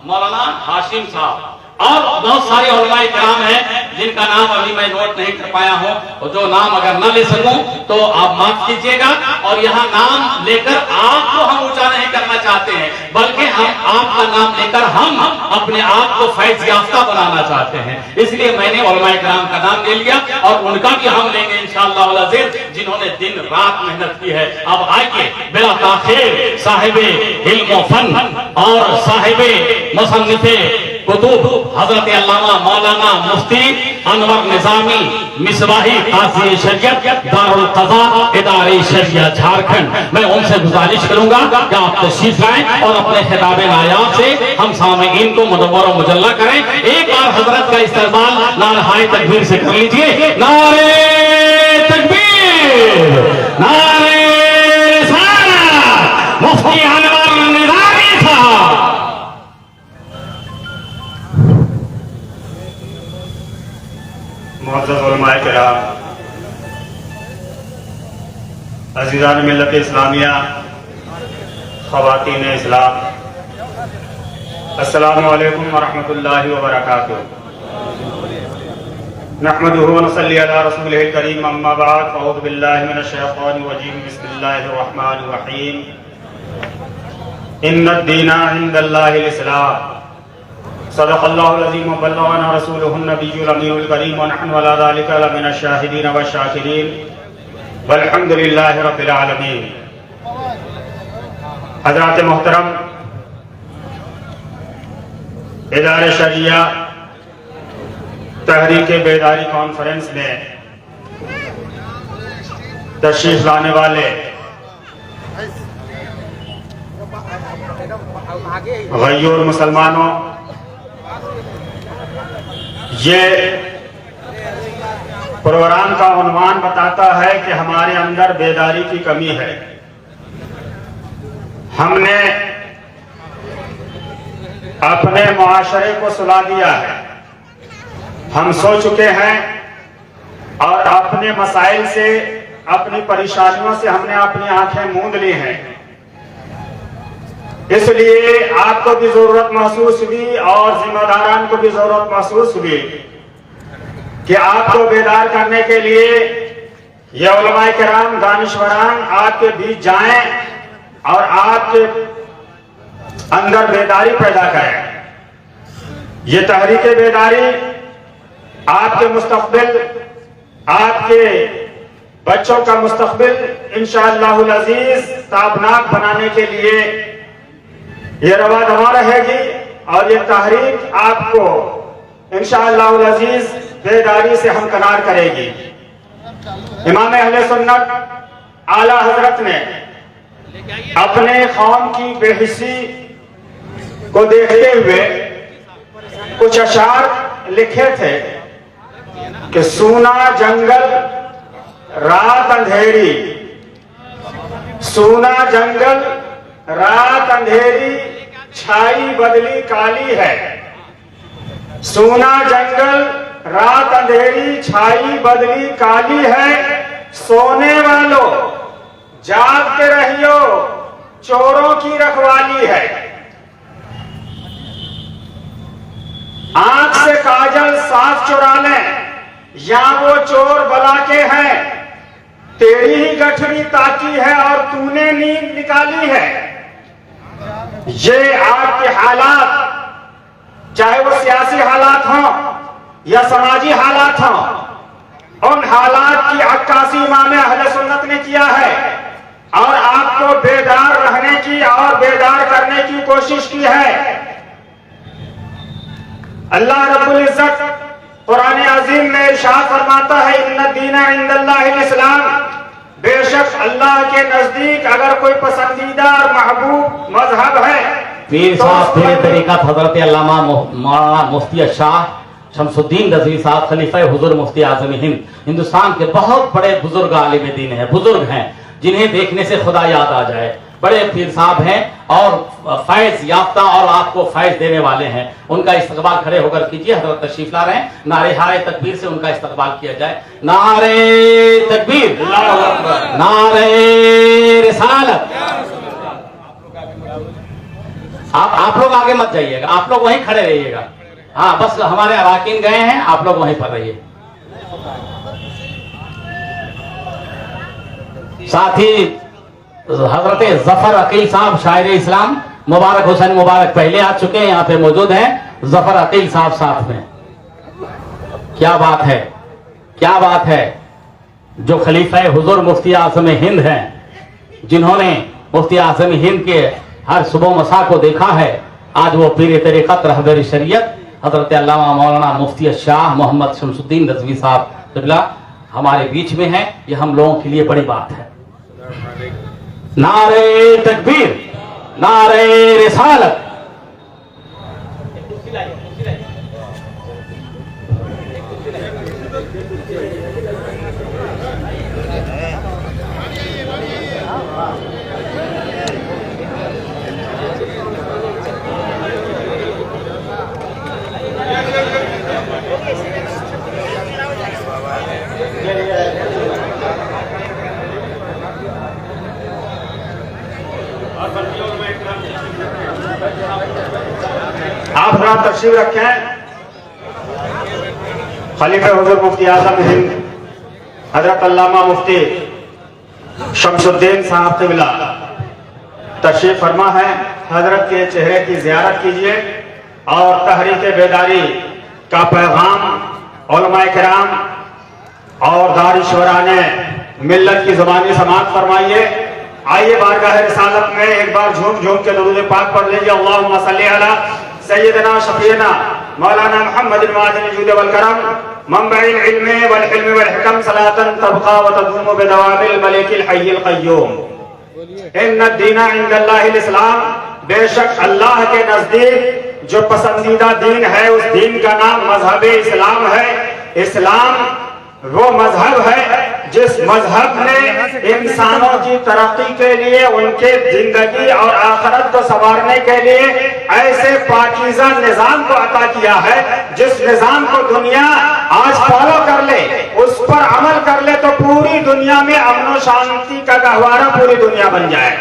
मौलाना हाशिम साहब और बहुत सारे उलमाए किराम हैं जिनका नाम अभी मैं नोट नहीं कर पाया हूं, और जो नाम अगर न ले सकूं तो आप माफ कीजिएगा। और यहाँ नाम लेकर आपको हम ऊंचा नहीं करना चाहते हैं, बल्कि हम आपका नाम लेकर हम अपने आप को फैज याफ्ता बनाना चाहते हैं। इसलिए मैंने उलमाए किराम का नाम ले लिया और उनका भी हम लेंगे इंशाअल्लाह वल अज़ीज़, जिन्होंने दिन रात मेहनत की है। अब आइए बिला ताखीर साहिबे इल्म व फन और साहिबे मुसन्निफे कुतुब हजरत अल्लामा मौलाना मुफ्ती अनवर निजामी मिसबाही काज़ी शरीयत दारुल क़ज़ा इदारे शरिया झारखंड, मैं उनसे गुजारिश करूंगा कि आप तशरीफ लाएं और अपने खिताब नायाब से हम सामईन को मुनव्वर व मुजल्ला करें। एक बार हजरत का इस्तकबाल नारे तकबीर से कर लीजिए। नारे तकबीर, नारे रिसालत, मुफ्ती अनवर निजामी साहब। मुअज़्ज़ज़ उलमाए किराम, अज़ीज़ान मिल्लत इस्लामिया, ख़वातीन इस्लाम, अस्सलामु अलैकुम व रहमतुल्लाहि व बरकातुहू। नहमदुहु व नसल्ली अला रसूलिहिल करीम, अम्मा बाद, फ़अऊज़ु बिल्लाहि मिनश शैतानिर रजीम, बिस्मिल्लाहिर रहमानिर रहीम। इन्नद-दीना इंदल्लाहिल इस्लाम, सदक़ल्लाहुल अज़ीम व बल्लगना रसूलुहुन नबियुल अमीनुल करीम व नहनु अला ज़ालिका लमिनश शाहिदीन व शाकिरीन वल्हम्दुलिल्लाहि रब्बिल आलमीन। हज़रात मोहतरम, इदारे शरिया तहरीक बेदारी कॉन्फ्रेंस में तशरीफ लाने वाले गय्यूर मुसलमानों, ये प्रोग्राम का उन्वान बताता है कि हमारे अंदर बेदारी की कमी है। हमने अपने मुआशरे को सुला दिया है, हम सो चुके हैं और अपने मसाइल से, अपनी परेशानियों से हमने अपनी आंखें मूंद ली हैं। इसलिए आपको भी जरूरत महसूस हुई और जिम्मेदारान को भी जरूरत महसूस हुई कि आपको बेदार करने के लिए ये उलमाए किराम दानिश्वरान आपके बीच जाएं और आपके अंदर बेदारी पैदा करें। ये तहरीक बेदारी आपके मुस्तकबिल, आपके बच्चों का मुस्तकबिल इंशाअल्लाहुल अज़ीज़ ताबनाक बनाने के लिए ये रवा दवा रहेगी और ये तहरीक आपको इंशाअल्लाहुल अज़ीज़ बेदारी से हमकनार करेगी। इमाम अहले सुन्नत आला हजरत ने अपने कौम की बेहिसी को देखते हुए कुछ अशार लिखे थे कि सूना जंगल रात अंधेरी, सूना जंगल रात अंधेरी, छाई बदली काली है। सूना जंगल रात अंधेरी, छाई बदली काली है। सोने वालों जाग के रहियो, चोरों की रखवाली है। आंख से काजल साफ चुरा लें, या वो चोर बला के हैं। तेरी ही गठरी ताकी है और तूने नींद निकाली है। ये आपके हालात, चाहे वो सियासी हालात हों या समाजी हालात हों, उन हालात की अक्कासी इमाम अहले सुन्नत ने किया है और आपको बेदार रहने की और बेदार करने की कोशिश की है। अल्लाह रब्बुल इज्जत कुरान अजीम में इरशाद फरमाता है, इन्नद-दीना इंदल्लाहिल इस्लाम, बेशक अल्लाह के नजदीक अगर कोई पसंदीदा और महबूब मजहब है पीर साहब फिर तरीका हजरत अल्लामा मौलाना मुफ्ती शाह शमसुद्दीन रज़वी साहब खलीफा हुजूर मुफ्ती आज़म हिंद, हिंदुस्तान के बहुत बड़े बुजुर्ग आलिम दीन हैं, बुजुर्ग हैं जिन्हें देखने से खुदा याद आ जाए। बड़े पीर साहब हैं और फैज याफ्ता और आपको फैज देने वाले हैं। उनका इस्तकबाल खड़े होकर कीजिए। हज़रत तशरीफ ला रहे हैं, नारे हाय तकबीर से उनका इस्तकबाल किया जाए। नारे तकबीर, नारे रिसालत। आप लोग आगे मत जाइएगा, आप लोग वहीं खड़े रहिएगा। हाँ, बस हमारे अराकीन गए हैं, आप लोग वहीं पर रहिए। साथ ही हजरत जफर अकील साहब शायर इस्लाम मुबारक हुसैन मुबारक पहले आ चुके हैं, यहाँ पे मौजूद हैं। जफर अकील साहब साथ में, क्या बात है, क्या बात है। जो खलीफा हुजूर मुफ्ती आज़म हिंद हैं, जिन्होंने मुफ्ती आज़म हिंद के हर सुबह मसा को देखा है, आज वो पीर तरीक़त रहबर शरीयत हजरत अल्लामा मौलाना मुफ्ती शाह मोहम्मद शमसुद्दीन रज़वी साहब क़िबला हमारे बीच में है। ये हम लोगों के लिए बड़ी बात है। नारे तकबीर, नारे रिसालत। आप हजरात तशरीफ रखें। खलीफा हुजूर मुफ्ती आज़म हिंद हजरत अल्लामा मुफ्ती शमसुद्दीन साहब क़िबला तशरीफ फरमा है। हजरत के चेहरे की ज़ियारत कीजिए और तहरीक बेदारी का पैगाम उलमाए किराम और दानिश्वराने मिल्लत की ज़ुबानी समाअत फरमाइए। आइए बारगाह रिसालत में एक बार झूम झूम के दुरूद पाक पढ़ लीजिए। अल्लाहुम्मा सल्ली अला सय्यदना शफीना मौलाना मुहम्मद मादिन जूद वल करम मंबइल इल्म वल हिल्म वल हिकम सलातन तबका व तदूम बिदवामिल मलिकिल हय्यिल क़य्यूम। इन्न दीना इंदल्लाहिल इस्लाम, बेशक अल्लाह के नजदीक जो पसंदीदा दीन है उस दीन का नाम मजहब इस्लाम है। इस्लाम वो मजहब है जिस मजहब ने इंसानों की तरक्की के लिए, उनके जिंदगी और आखिरत को संवारने के लिए ऐसे पाकीज़ा निजाम को अता किया है, जिस निजाम को दुनिया आज फॉलो कर ले, उस पर अमल कर ले तो पूरी दुनिया में अमन और शांति का गहवारा पूरी दुनिया बन जाए।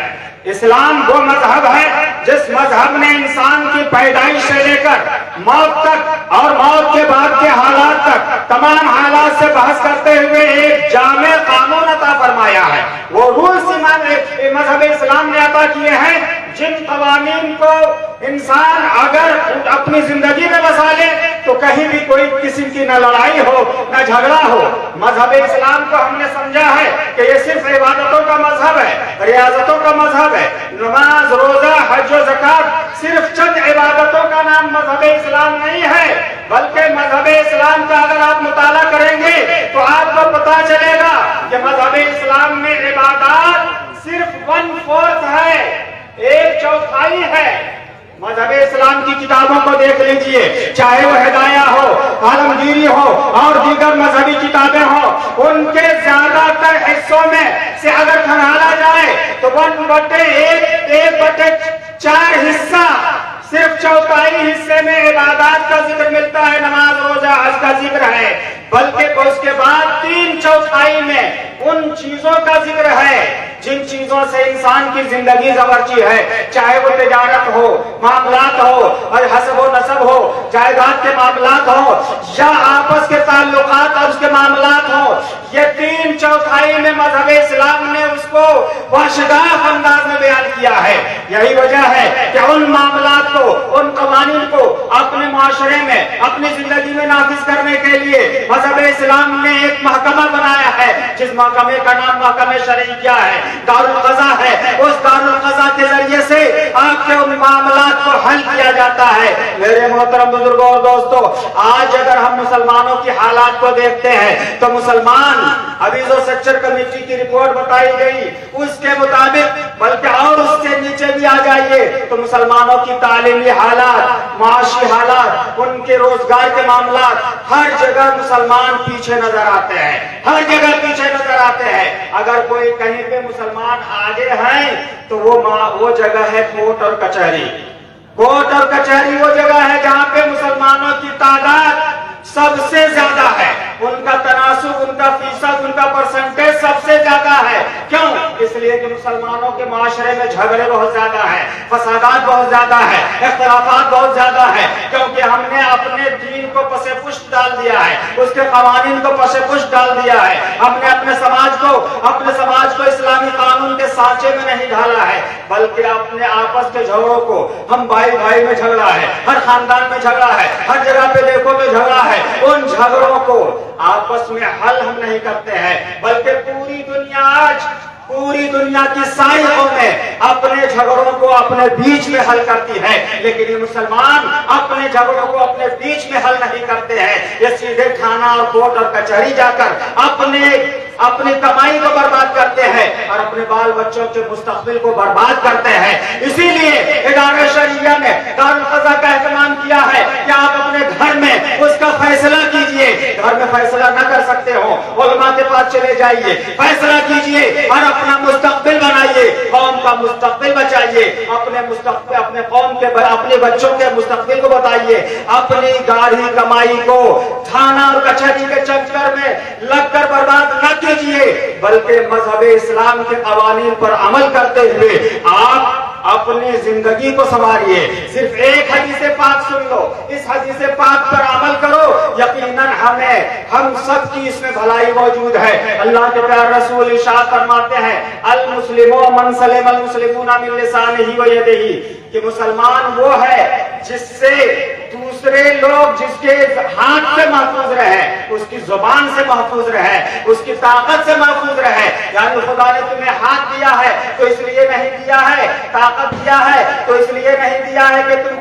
इस्लाम वो मजहब है जिस मजहब ने इंसान की पैदाइश से लेकर मौत तक और मौत के बाद के हालात तक तमाम हालात से बहस करते हुए एक जामे कानून अता फरमाया है। वो रूल्स मजहब इस्लाम ने अता किए हैं, जिन कवानीन को इंसान अगर अपनी जिंदगी में बसा ले तो कहीं भी कोई किसी की न लड़ाई हो न झगड़ा हो। मजहब इस्लाम को हमने समझा है कि ये सिर्फ इबादतों का मजहब है, रियाजतों का मजहब है। नमाज, रोजा, हज और ज़कात सिर्फ चंद इबादतों का नाम मजहब इस्लाम नहीं है, बल्कि मजहब इस्लाम का अगर आप मुताला करेंगे तो आपको पता चलेगा कि मजहब इस्लाम में इबादत सिर्फ 1/4 है, 1/4 है। मजहब इस्लाम की किताबों को देख लीजिए, चाहे वो हिदाया हो, आलमगीरी हो और दीगर मजहबी किताबें हो, उनके ज्यादातर हिस्सों में से अगर खंगाला जाए तो 1/4 हिस्सा सिर्फ 1/4 हिस्से में इबादत का जिक्र मिलता है, नमाज, रोजा, हज का जिक्र है, बल्कि उसके बाद 3/4 में उन चीजों का जिक्र है जिन चीजों से इंसान की जिंदगी संवरती है, चाहे वो तिजारत हो, मामलात हो और हसब व नसब हो, जायदाद के मामलात हो या आपस के ताल्लुकात और उसके मामलात हो। ये 3/4 में मजहब इस्लाम ने उसको वाशदाफ अंदाज में बयान किया है। यही वजह है कि उन मामलात को, उन कवानीन को अपने माशरे में, अपनी जिंदगी में नाफिज करने के लिए मजहब इस्लाम ने एक महकमा बनाया है, जिस महकमे का नाम महकमे शरईया है, दारुल क़ज़ा है। उस दारुल क़ज़ा के जरिए से आपके उन मामलात को हल किया जाता है। मेरे मोहतरम बुजुर्गों और दोस्तों, आज अगर हम मुसलमानों की हालात को देखते हैं तो मुसलमान, अभी जो सेक्टर कमेटी की रिपोर्ट बताई गई उसके मुताबिक, बल्कि और उससे नीचे भी आ जाए जाइए तो मुसलमानों की तालीमी हालात, माशी हालात, उनके रोजगार के मामला, हर जगह मुसलमान पीछे नजर आते हैं, हर जगह पीछे नजर आते हैं। अगर कोई कहीं पे मुसलमान आगे हैं तो वो जगह है कोर्ट और कचहरी। कोर्ट और कचहरी वो जगह है जहां पे मुसलमानों की तादाद सबसे ज्यादा है, उनका तनासुब, उनका फीसद, उनका परसेंटेज सबसे ज्यादा है। क्यों? इसलिए कि मुसलमानों के माशरे में झगड़े बहुत ज्यादा है, फसादात बहुत ज्यादा है, इख्तिलाफात बहुत ज्यादा है, क्योंकि हमने अपने दीन को पसे पुष्ट डाल दिया है, उसके कवानीन को पसे पुष्ट डाल दिया है। हमने अपने समाज को इस्लामी कानून के सांचे में नहीं ढाला है, बल्कि अपने आपस के झगड़ों को, हम भाई भाई में झगड़ा है, हर खानदान में झगड़ा है, हर जगह पे देखो तो झगड़ा है, उन झगड़ों को आपस में हल हम नहीं करते हैं, बल्कि पूरी दुनिया की सारी कौमें अपने झगड़ों को अपने बीच में हल करती है, लेकिन ये मुसलमान अपने झगड़ों को अपने बीच में हल नहीं करते हैं। ये सीधे थाना और कोर्ट और कचहरी जाकर अपनी कमाई को बर्बाद करते हैं और अपने बाल बच्चों के मुस्तकबिल को बर्बाद करते हैं। इसीलिए इदारा शरिया ने दारुल क़ज़ा का एहतमाम किया है कि आप अपने घर में उसका फैसला कीजिए। घर में फैसला न कर सकते हो, उलमा के पास चले जाइए, फैसला कीजिए और अपना मुस्तकबिल बनाइए, कौम का मुस्तकबिल बचाइए, अपने कौम के, अपने बच्चों के मुस्तकबिल को बताइए। अपनी गाढ़ी कमाई को थाना और कचहरी के चक्कर में लगकर बर्बाद न कीजिए, बल्कि मजहब इस्लाम के कवानीन पर अमल करते हुए आप अपनी जिंदगी को संवारिए। सिर्फ एक हदीस पाक सुन लो, इस हदीस पाक पर अमल करो, यकीनन हम सब की इसमें भलाई मौजूद है। अल्लाह के प्यारे रसूल इरशाद फरमाते हैं, अल मुस्लिमु मन सलिम अल मुस्लिमूना मिन लिसानिही व यदिही, कि मुसलमान वो है जिससे दूसरे लोग, जिसके हाथ से महफूज रहे, उसकी जुबान से महफूज रहे, उसकी ताकत से महफूज रहे। यानी खुदा ने तुम्हें हाथ दिया है तो इसलिए नहीं दिया है, ताकत दिया है तो इसलिए नहीं दिया है कि तुम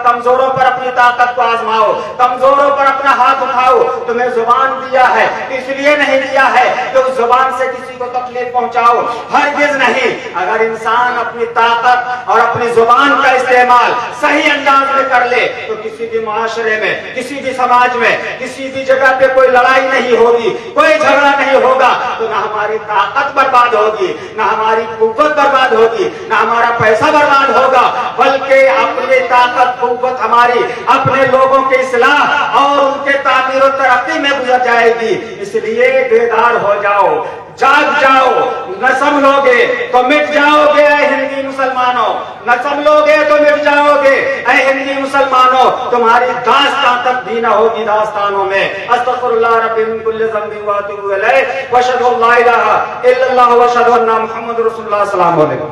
कमजोरों पर अपनी ताकत को आजमाओ, कमजोरों पर अपना हाथ उठाओ। तुम्हें जुबान दिया है इसलिए नहीं दिया है कि उस जुबान से किसी को तकलीफ पहुंचाओ, हरगिज नहीं। अगर इंसान अपनी ताकत और अपनी जुबान का इस्तेमाल सही अंदाज में कर ले तो किसी भी माशरे में, किसी भी समाज में, किसी भी जगह पे कोई लड़ाई नहीं होगी, कोई झगड़ा नहीं होगा, तो ना हमारी ताकत बर्बाद होगी, ना हमारी कुव्वत बर्बाद होगी, ना हमारा पैसा बर्बाद होगा, बल्कि अपनी ताकत कुव्वत हमारी अपने लोगों के इस्लाह और उनके तामीर और तरक्की में गुजर जाएगी। इसलिए बेदार हो जाओ, जाग जाओ। न संभलोगे तो मिट जाओगे ऐ हिंदी मुसलमानों, न संभलोगे तो मिट जाओगे ऐ हिंदी मुसलमानों। तुम्हारी दास्तां तक भी न होगी दास्तानों में। अस्तगफिरुल्लाह रब्बी मिन कुल्ली ज़ंबिन व अतूबु इलैहि व अशहदु अन ला इलाहा इल्लल्लाह व अशहदु अन्ना मुहम्मदुर रसूलुल्लाह। अस्सलामु अलैकुम।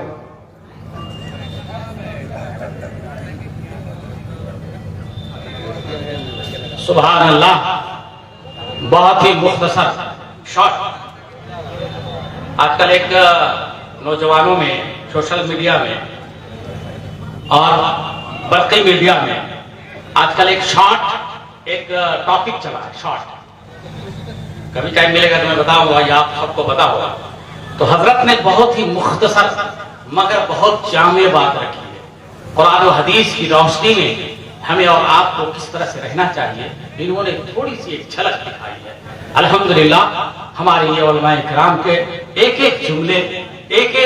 सुभान अल्लाह, बहुत ही मुख्तसर शॉर्ट। आजकल एक नौजवानों में, सोशल मीडिया में और बरकी मीडिया में आजकल एक शॉर्ट, एक टॉपिक चला है शॉर्ट। कभी टाइम मिलेगा तो मैं बताऊंगा या आप सबको पता होगा। तो हजरत ने बहुत ही मुख्तसर मगर बहुत जामे बात रखी है। कुरान और हदीस की रोशनी में हमें और आपको किस तरह से रहना चाहिए, इन्होंने थोड़ी सी एक झलक दिखाई है। अल्हम्दुलिल्लाह, हमारे ये उलमाए किराम के एक एक जुमले, एक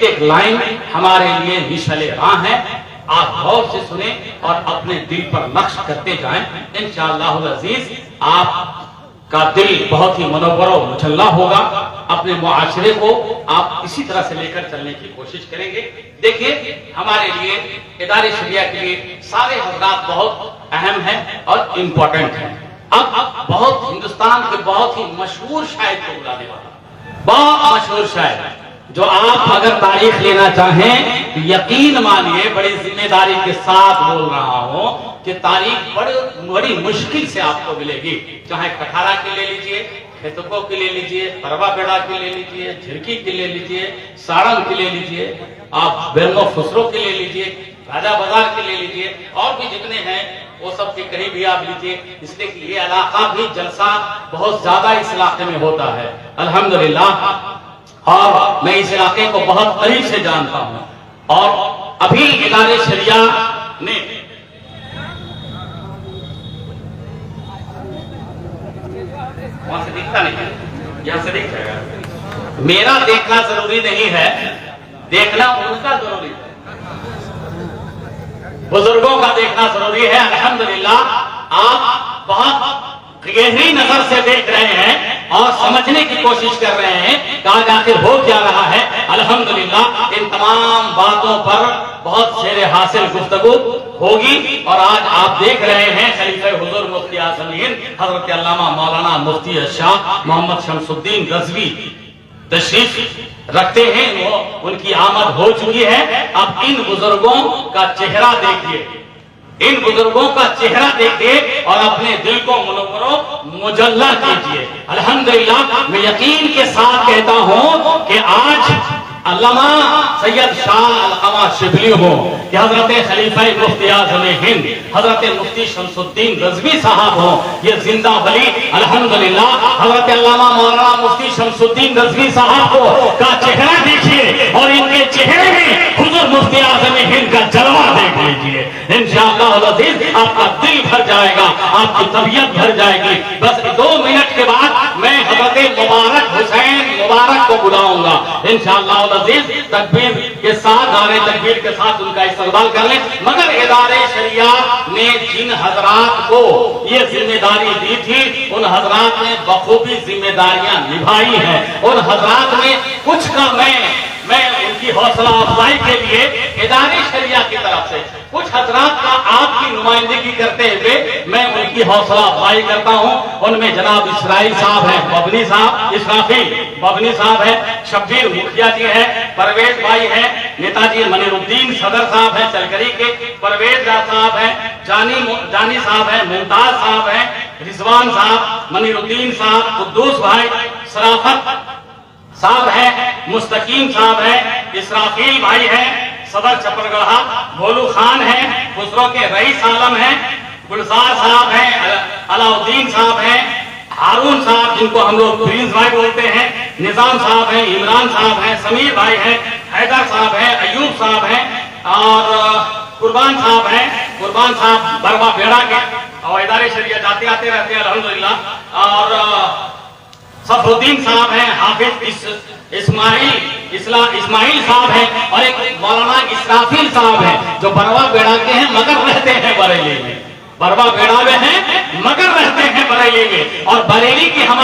एक लाइन हमारे लिए मिसाले राह हैं। आप गौर से सुने और अपने दिल पर नक्श करते जाएं। इंशाअल्लाह अज़ीज आपका दिल बहुत ही मनोवर और मुचल्ला होगा। अपने मुआशरे को आप इसी तरह से लेकर चलने की कोशिश करेंगे। देखिए, हमारे लिए इदारे शरिया के लिए सारे हज़रात बहुत अहम हैं और इम्पोर्टेंट हैं। अब बहुत हिंदुस्तान के बहुत ही मशहूर शायर को बुलाने वाला, बहुत मशहूर शायर, जो आप अगर तारीख लेना चाहें तो यकीन मानिए, बड़ी जिम्मेदारी के साथ बोल रहा हूं कि तारीख बड़ी मुश्किल से आपको मिलेगी। चाहे कठारा की ले लीजिए, खेतुको की ले लीजिए, परवा बेड़ा की ले लीजिए, झिरकी की ले लीजिए, सारंग की ले लीजिए, आप बेरनो खुसरो की ले लीजिए, राजा बाजार के ले लीजिए, और भी जितने हैं वो सब के कहीं भी आप लीजिए। इसलिए कि ये इलाका भी जलसा बहुत ज्यादा इस इलाके में होता है अल्हम्दुलिल्लाह, और मैं इस इलाके को बहुत करीब से जानता हूँ। और अभी इदारे शरिया ने वहां से दिखता नहीं, यहां से दिख जाएगा। मेरा देखना जरूरी नहीं है, देखना उनका जरूरी है, बुजुर्गों का देखना जरूरी है। अल्हम्दुलिल्लाह आप बहुत गहरी नजर से देख रहे हैं और समझने की कोशिश कर रहे हैं कि आज आखिर हो क्या रहा है। अल्हम्दुलिल्लाह इन तमाम बातों पर बहुत शेर हासिल गुफ्तगू होगी। और आज आप देख रहे हैं खलीफा हुजूर मुफ्ती आज़म हिंद हजरत अल्लामा मौलाना मुफ्ती शाह मोहम्मद शमसुद्दीन रज़वी तशरीफ रखते हैं। वो उनकी आमद हो चुकी है। अब इन बुजुर्गों का चेहरा देखिए, इन बुजुर्गों का चेहरा देखिए और अपने दिल को मुजल्ला कीजिए। अल्हम्दुलिल्लाह मैं यकीन के साथ कहता हूं कि आज अल्लामा सैयद शाह अलकमा शिबली हो कि हजरत खलीफा मुफ्ती आज़म हिंद हजरत मुफ्ती शमसुद्दीन रज़वी साहब हो, ये जिंदा वली अल्हम्दुलिल्लाह हजरत अल्लामा मौलाना मुफ्ती शमसुद्दीन रज़वी साहब को का चेहरा देखिए और इनके चेहरे में हुजूर मुफ्ती आज़म हिंद का जलवा देख लीजिए। इंशाअल्लाह अज़ीज आपका दिल भर जाएगा, आपकी तबीयत भर जाएगी। बस 2 मिनट के बाद मैं हजरत मुबारक हुसैन मुबारक को बुलाऊंगा इंशाअल्लाह अज़ीज। तकबीर के साथ, नारे तकबीर के साथ उनका इस्तकबाल कर लें। मगर इदारे शरिया ने जिन हजरात को ये जिम्मेदारी दी थी, उन हजरात ने बखूबी जिम्मेदारियां निभाई हैं। उन हजरात में कुछ का मैं उनकी हौसला अफजाई के लिए इदारे शरिया की तरफ से कुछ हजरात का आपकी नुमाइंदगी करते हुए मैं उनकी हौसला अफजाई करता हूं। उनमें जनाब इसराइल साहब हैं, बबनी साहब, इसराफिल बबनी साहब है, शब्बीर मुखिया जी है, परवेज भाई है, नेताजी मनीरुद्दीन सदर साहब है चलकरी के, परवेज साहब है, जानी साहब है, मुमताज साहब है, रिजवान साहब, मनीरुद्दीन साहब, कुद्दूस भाई, सराफत साहब है, मुस्तकीम साहब है, इसराफील भाई है, सदर चपरगढ़ा, भोलू खान है, खुसरो के रईस आलम है, गुलजार साहब है, अलाउद्दीन साहब है, हारून साहब जिनको हम लोग प्रिंस भाई बोलते हैं, निजाम साहब है, इमरान साहब है, समीर भाई है, हैदर साहब है, अयूब साहब है और कुर्बान साहब है। कुर्बान साहब बरवा बेड़ा के और इदारे शरिया जाते आते रहते हैं अल्हम्दुलिल्लाह। और सफरुद्दीन साहब हैं, हाफिज इस्माइल साहब हैं और एक मौलाना इसराफिल साहब हैं जो बरवा बेड़ा के हैं मगर रहते हैं बरेली में। बरवा बेड़ा में हैं मगर रहते हैं बरेली में। और बरेली की हमारे